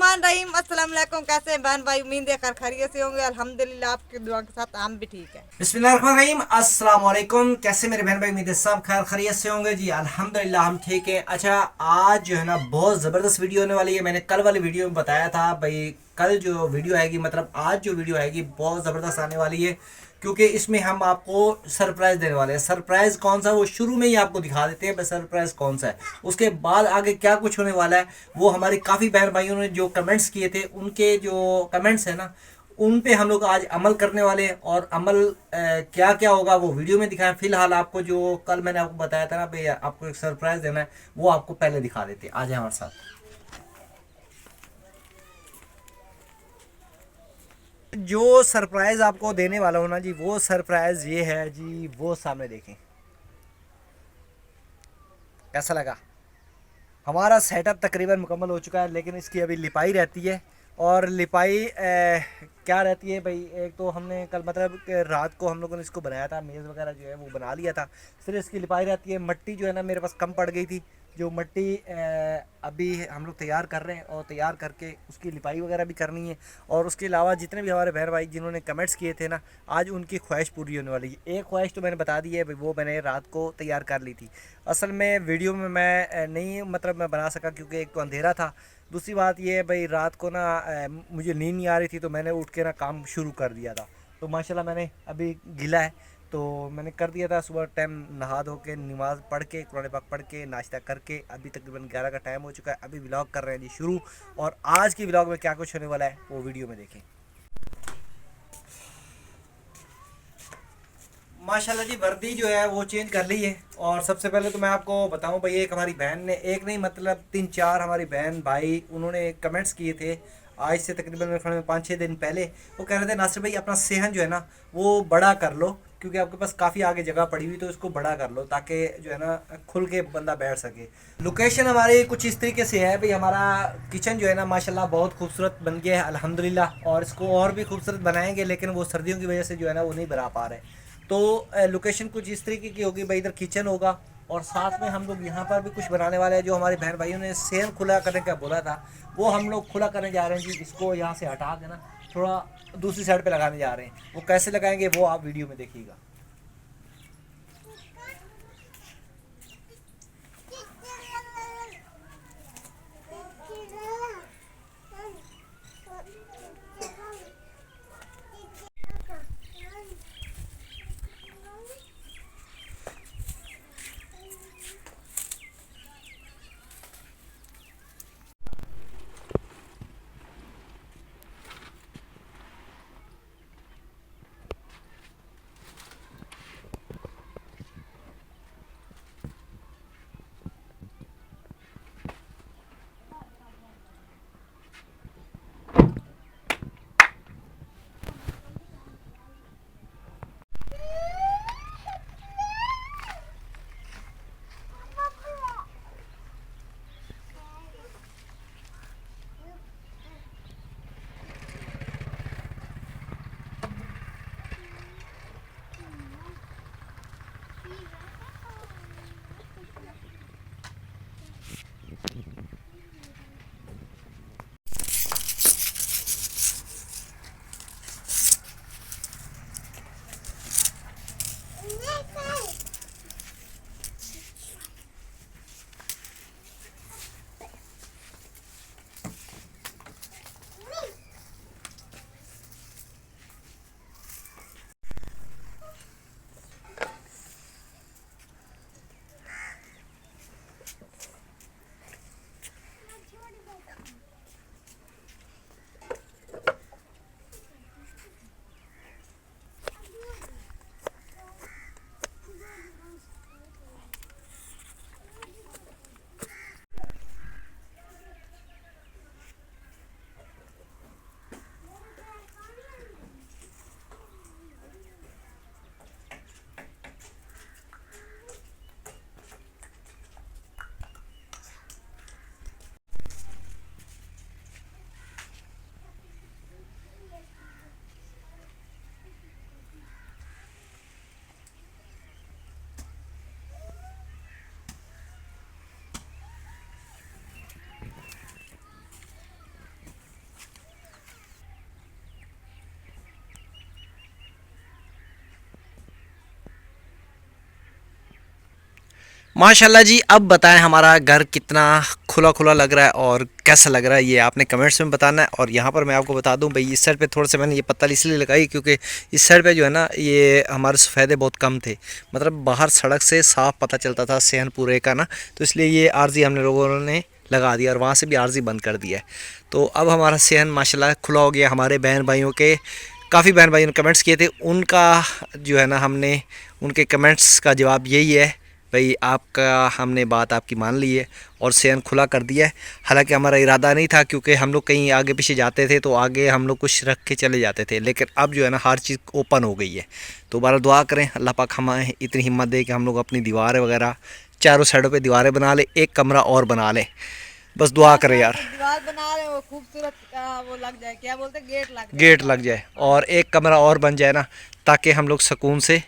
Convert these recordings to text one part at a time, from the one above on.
बिस्मिल्लाहिर्रहमानिर्रहीम। अस्सलाम वालेकुम। कैसे हैं बहन भाई? उम्मीद है खैरियत से होंगे। अल्हम्दुलिल्लाह आपकी दुआ के साथ हम भी ठीक है। बिस्मिल्लाहिर्रहमानिर्रहीम। अस्सलाम वालेकुम। कैसे मेरे बहन भाई, उम्मीद है सब खैर खैरियत से होंगे जी। अल्हम्दुलिल्लाह हम ठीक हैं। अच्छा, आज जो है ना बहुत ज़बरदस्त वीडियो होने वाली है। मैंने कल वाली वीडियो में बताया था भाई, कल जो वीडियो आएगी मतलब आज जो वीडियो आएगी बहुत ज़बरदस्त आने वाली है, क्योंकि इसमें हम आपको सरप्राइज़ देने वाले हैं। सरप्राइज़ कौन सा वो शुरू में ही आपको दिखा देते हैं, बस सरप्राइज़ कौन सा है। उसके बाद आगे क्या कुछ होने वाला है वो हमारे काफ़ी बहन भाइयों ने जो कमेंट्स किए थे, उनके जो कमेंट्स हैं ना, उन पे हम लोग आज अमल करने वाले हैं। और अमल क्या क्या होगा वो वीडियो में दिखाएं। फिलहाल आपको जो कल मैंने आपको बताया था ना भाई, आपको एक सरप्राइज देना है, वो आपको पहले दिखा देते हैं। आ जाए हमारे साथ। जो सरप्राइज आपको देने वाला हूँ ना जी, वो सरप्राइज ये है जी, वो सामने देखें। कैसा लगा? हमारा सेटअप तकरीबन मुकम्मल हो चुका है, लेकिन इसकी अभी लिपाई रहती है। और लिपाई क्या रहती है भाई, एक तो हमने कल मतलब कि रात को हम लोगों ने इसको बनाया था, मेज़ वगैरह जो है वो बना लिया था। फिर इसकी लिपाई रहती है। मट्टी जो है ना मेरे पास कम पड़ गई थी, जो मट्टी अभी हम लोग तैयार कर रहे हैं, और तैयार करके उसकी लिपाई वगैरह भी करनी है। और उसके अलावा जितने भी हमारे बहन भाई जिन्होंने कमेंट्स किए थे ना, आज उनकी ख्वाहिश पूरी होने वाली है। एक ख्वाहिश तो मैंने बता दी है भाई, वो मैंने रात को तैयार कर ली थी। असल में वीडियो में मैं नहीं मतलब मैं बना सका, क्योंकि एक तो अंधेरा था, दूसरी बात ये है भाई रात को ना मुझे नींद नहीं आ रही थी, तो मैंने उठ के ना काम शुरू कर दिया था। तो माशाल्लाह मैंने अभी गिला है, तो मैंने कर दिया था सुबह टाइम, नहा धो के नमाज़ पढ़ के कुरान पाक पढ़ के नाश्ता करके अभी तकरीबन 11 का टाइम हो चुका है। अभी व्लॉग कर रहे हैं जी शुरू। और आज की व्लॉग में क्या कुछ होने वाला है वो वीडियो में देखें। माशाल्लाह जी, वर्दी जो है वो चेंज कर ली है। और सबसे पहले तो मैं आपको बताऊं भाई, एक हमारी बहन ने, एक नहीं मतलब तीन चार हमारी बहन भाई उन्होंने कमेंट्स किए थे आज से तकरीबन मेरे ख्याल में 5-6 दिन पहले। वो कह रहे थे नासिर भाई अपना सेहन जो है ना वो बड़ा कर लो, क्योंकि आपके पास काफ़ी आगे जगह पड़ी हुई, तो इसको बड़ा कर लो ताकि जो है ना खुल के बंदा बैठ सके। लोकेशन हमारी कुछ इस तरीके से है भाई, हमारा किचन जो है ना माशाल्लाह बहुत खूबसूरत बन गया है अल्हम्दुलिल्लाह, और इसको और भी खूबसूरत बनाएंगे, लेकिन वो सर्दियों की वजह से जो है ना वो नहीं बना पा रहे। तो लोकेशन कुछ इस तरीके की होगी भाई, इधर किचन होगा और साथ में हम लोग यहाँ पर भी कुछ बनाने वाले हैं। जो हमारे बहन भाइयों ने सेम खुला करने का बोला था, वो हम लोग खुला करने जा रहे हैं जी। इसको यहाँ से हटा के ना थोड़ा दूसरी साइड पे लगाने जा रहे हैं। वो कैसे लगाएंगे वो आप वीडियो में देखिएगा। माशाल्लाह जी। अब बताएं हमारा घर कितना खुला खुला लग रहा है और कैसा लग रहा है, ये आपने कमेंट्स में बताना है। और यहाँ पर मैं आपको बता दूं भाई, इस साइड पे थोड़ा सा मैंने ये पत्तल इसलिए लगाई क्योंकि इस साइड पे जो है ना, ये हमारे सफ़ेदे बहुत कम थे, मतलब बाहर सड़क से साफ पता चलता था सेहनपुरे का ना, तो इसलिए ये आरजी हमने लोगों ने लगा दिया और वहाँ से भी आरजी बंद कर दिया है। तो अब हमारा सेहन माशाल्लाह खुला हो गया। हमारे बहन भाइयों के काफ़ी बहन भाइयों ने कमेंट्स किए थे, उनका जो है ना, हमने उनके कमेंट्स का जवाब यही है भाई, आपका हमने बात आपकी मान ली है और सेहन खुला कर दिया है। हालांकि हमारा इरादा नहीं था, क्योंकि हम लोग कहीं आगे पीछे जाते थे तो आगे हम लोग कुछ रख के चले जाते थे, लेकिन अब जो है ना, हर चीज़ ओपन हो गई है। तो बारह दुआ करें अल्लाह पाक हमें इतनी हिम्मत दे कि हम लोग अपनी दीवारें वगैरह चारों साइडों पे दीवारें बना ले, एक कमरा और बना ले, बस दुआ करें यार। दीवार बना रहे हो खूबसूरत वो लग जाए, क्या बोलते हैं, गेट लग जाए। गेट लग जाए और एक कमरा और बन जाए ना, ताकि हम लोग सुकून से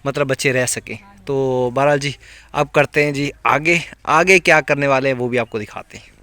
मतलब बच्चे रह सकें। तो बहरहाल जी, अब करते हैं जी आगे। आगे क्या करने वाले हैं वो भी आपको दिखाते हैं।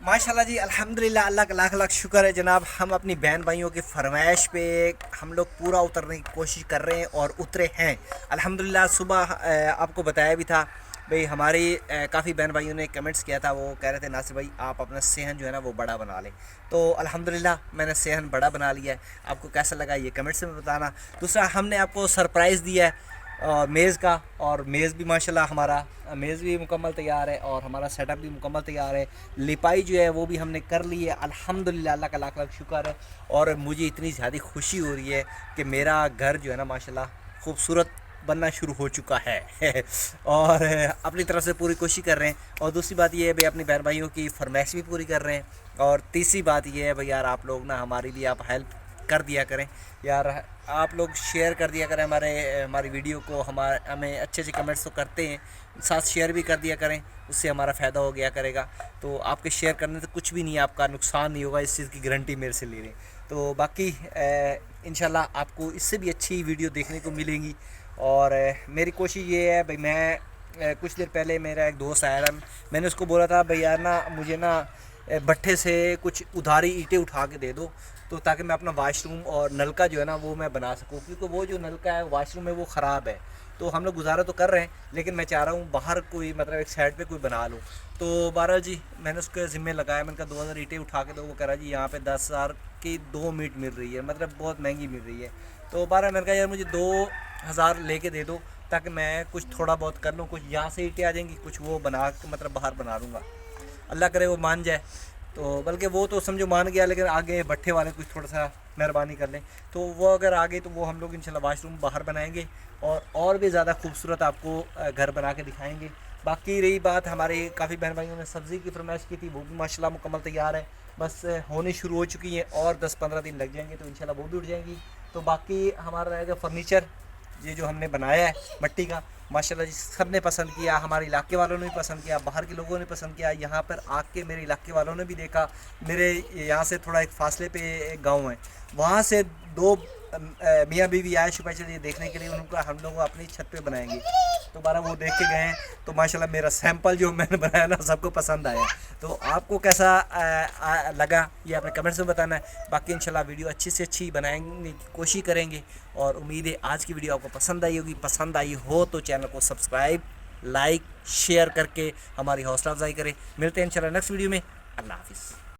माशाल्लाह जी, अल्हम्दुलिल्लाह, अल्लाह का लाख लाख शुक्र है जनाब। हम अपनी बहन भाइयों की फरमाइश पे हम लोग पूरा उतरने की कोशिश कर रहे हैं और उतरे हैं अल्हम्दुलिल्लाह। सुबह आपको बताया भी था भाई, हमारी काफ़ी बहन भाइयों ने कमेंट्स किया था, वो कह रहे थे नासिर भाई आप अपना सेहन जो है ना वो बड़ा बना लें। तो अल्हम्दुलिल्लाह मैंने सेहन बड़ा बना लिया है। आपको कैसा लगा ये कमेंट्स में बताना। दूसरा, हमने आपको सरप्राइज़ दिया है मेज़ का, और मेज़ भी माशाल्लाह हमारा मेज़ भी मुकम्मल तैयार है और हमारा सेटअप भी मुकम्मल तैयार है। लिपाई जो है वो भी हमने कर ली है अल्हम्दुलिल्लाह, अल्लाह का लाख लाख शुक्र है। और मुझे इतनी ज़्यादा खुशी हो रही है कि मेरा घर जो है ना माशाल्लाह खूबसूरत बनना शुरू हो चुका है और अपनी तरफ से पूरी कोशिश कर रहे हैं। और दूसरी बात ये है भाई, अपने बहन भाइयों की फरमाइश भी पूरी कर रहे हैं। और तीसरी बात ये है भाई यार, आप लोग ना हमारी भी आप हेल्प कर दिया करें यार, आप लोग शेयर कर दिया करें हमारी वीडियो को। हमें अच्छे अच्छे कमेंट्स तो करते हैं, साथ शेयर भी कर दिया करें, उससे हमारा फ़ायदा हो गया करेगा। तो आपके शेयर करने से कुछ भी नहीं है, आपका नुकसान नहीं होगा, इस चीज़ की गारंटी मेरे से ले रहे हैं। तो बाकी इंशाल्लाह आपको इससे भी अच्छी वीडियो देखने को मिलेंगी। और मेरी कोशिश ये है भाई, मैं कुछ देर पहले मेरा एक दोस्त आया था, मैंने उसको बोला था भाई यार ना मुझे ना भट्ठे से कुछ उधारी ईंटें उठा के दे दो, तो ताकि मैं अपना वाशरूम और नलका जो है ना वो मैं बना सकूँ, क्योंकि वो जो नलका है वाशरूम में वो ख़राब है। तो हम लोग गुजारा तो कर रहे हैं, लेकिन मैं चाह रहा हूँ बाहर कोई मतलब एक साइड पे कोई बना लूँ। तो बहरहाल जी, मैंने उसके ज़िम्मे लगाया, मैंने कहा 2000 ईंटें उठा के दो। वो कह रहा जी यहाँ पे 10,000 की 2 मीट मिल रही है, मतलब बहुत महंगी मिल रही है। तो बहरहाल मैंने कहा यार मुझे 2000 लेके दे दो, ताकि मैं कुछ थोड़ा बहुत कर लूँ, कुछ यहाँ से ईंटें आ जाएंगी, कुछ वो बना के मतलब बाहर बना लूँगा। अल्लाह करे वो मान जाए। तो बल्कि वो तो समझो मान गया, लेकिन आगे भट्ठे वाले कुछ थोड़ा सा मेहरबानी कर लें, तो वो अगर आ गए तो वो हम लोग इंशाल्लाह वाशरूम बाहर बनाएंगे और भी ज़्यादा खूबसूरत आपको घर बना के दिखाएंगे। बाकी रही बात, हमारे काफ़ी बहन भाइयों ने सब्ज़ी की फरमाइश की थी, वो भी माशाल्लाह मुकम्मल तैयार है, बस होनी शुरू हो चुकी है और 10-15 दिन लग जाएंगे तो इंशाल्लाह वो भी उठ जाएंगी। तो बाकी हमारा रहेगा फर्नीचर, ये जो हमने बनाया है मट्टी का, माशाल्लाह जी सब ने पसंद किया, हमारे इलाके वालों ने भी पसंद किया, बाहर के लोगों ने पसंद किया, यहाँ पर आके मेरे इलाके वालों ने भी देखा। मेरे यहाँ से थोड़ा एक फासले पे एक गांव है, वहाँ से 2 मियाँ बीवी आए स्पेशल ये देखने के लिए, उनको हम लोग अपनी छत पे बनाएंगे। तो बारह वो देख के गए हैं, तो माशाल्लाह मेरा सैंपल जो मैंने बनाया ना सबको पसंद आया। तो आपको कैसा लगा ये आपने कमेंट्स में बताना है। बाकी इंशाल्लाह वीडियो अच्छी से अच्छी बनाएंगे की कोशिश करेंगे, और उम्मीद है आज की वीडियो आपको पसंद आई होगी। पसंद आई हो तो चैनल को सब्सक्राइब, लाइक, शेयर करके हमारी हौसला अफजाई करें। मिलते हैं इंशाल्लाह नेक्स्ट वीडियो में। अल्लाह हाफिज़।